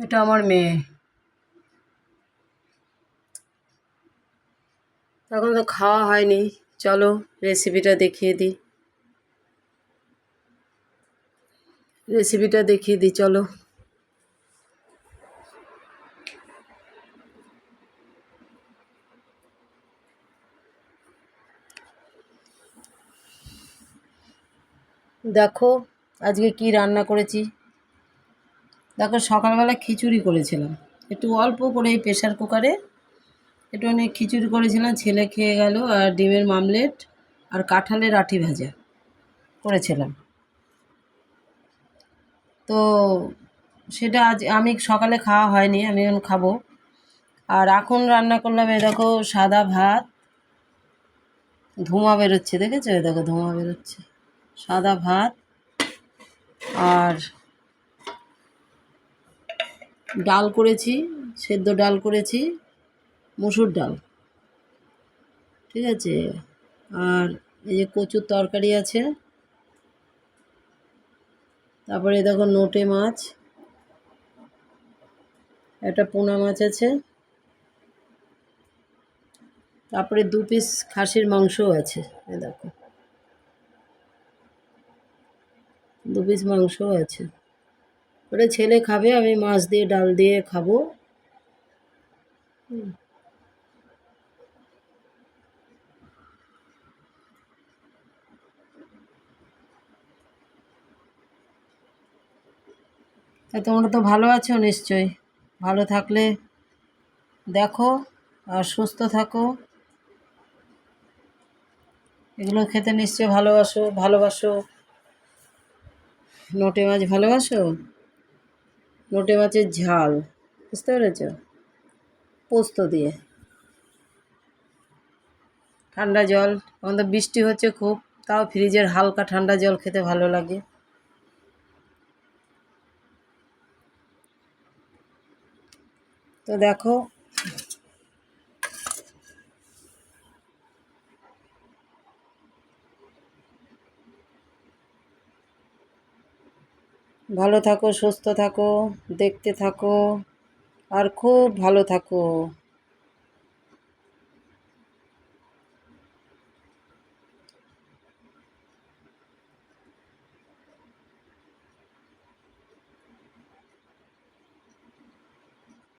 এটা আমার মেয়ে। এখন তো খাওয়া হয়নি, চলো রেসিপিটা দেখিয়ে দিই। চলো। দেখো আজকে কি রান্না করেছি। দেখো সকালবেলা খিচুড়ি করেছিলাম, একটু অল্প করে প্রেশার কুকারে একটুখানি খিচুড়ি করেছিলাম, ছেলে খেয়ে গেল। আর ডিমের মামলেট আর কাঁঠালের আঁটি ভাজা করেছিলাম। তো সেটা আজ আমি সকালে খাওয়া হয়নি, আমি এখন খাবো। আর এখন রান্না করলাম এ দেখো সাদা ভাত, ধোঁয়া বেরোচ্ছে, দেখেছো? এ দেখো ধোঁয়া বেরোচ্ছে। সাদা ভাত আর ডাল করেছি, সেদ্ধ ডাল করেছি, মসুর ডাল, ঠিক আছে। আর এই যে কচুর তরকারি আছে, তারপরে দেখো নোটে মাছ, একটা পোনা মাছ আছে, তারপরে 2 পিস খাসির মাংসও আছে। এ দেখো 2 পিস মাংসও আছে। ওটা ছেলে খাবে, আমি মাছ দিয়ে ডাল দিয়ে খাবো। তা তোমরা তো ভালো আছো নিশ্চয়ই। ভালো থাকলে দেখো, আর সুস্থ থাকো। এগুলো খেতে নিশ্চয়ই ভালোবাসো। নোটে মাছ ভালোবাসো? নোটে মাছের ঝাল, বুঝতে পেরেছ? পোস্ত দিয়ে। ঠান্ডা জল, এখন তো বৃষ্টি হচ্ছে খুব, তাও ফ্রিজের হালকা ঠান্ডা জল খেতে ভালো লাগে। তো দেখো, ভালো থাকো, সুস্থ থাকো, দেখতে থাকো, আর খুব ভালো থাকো।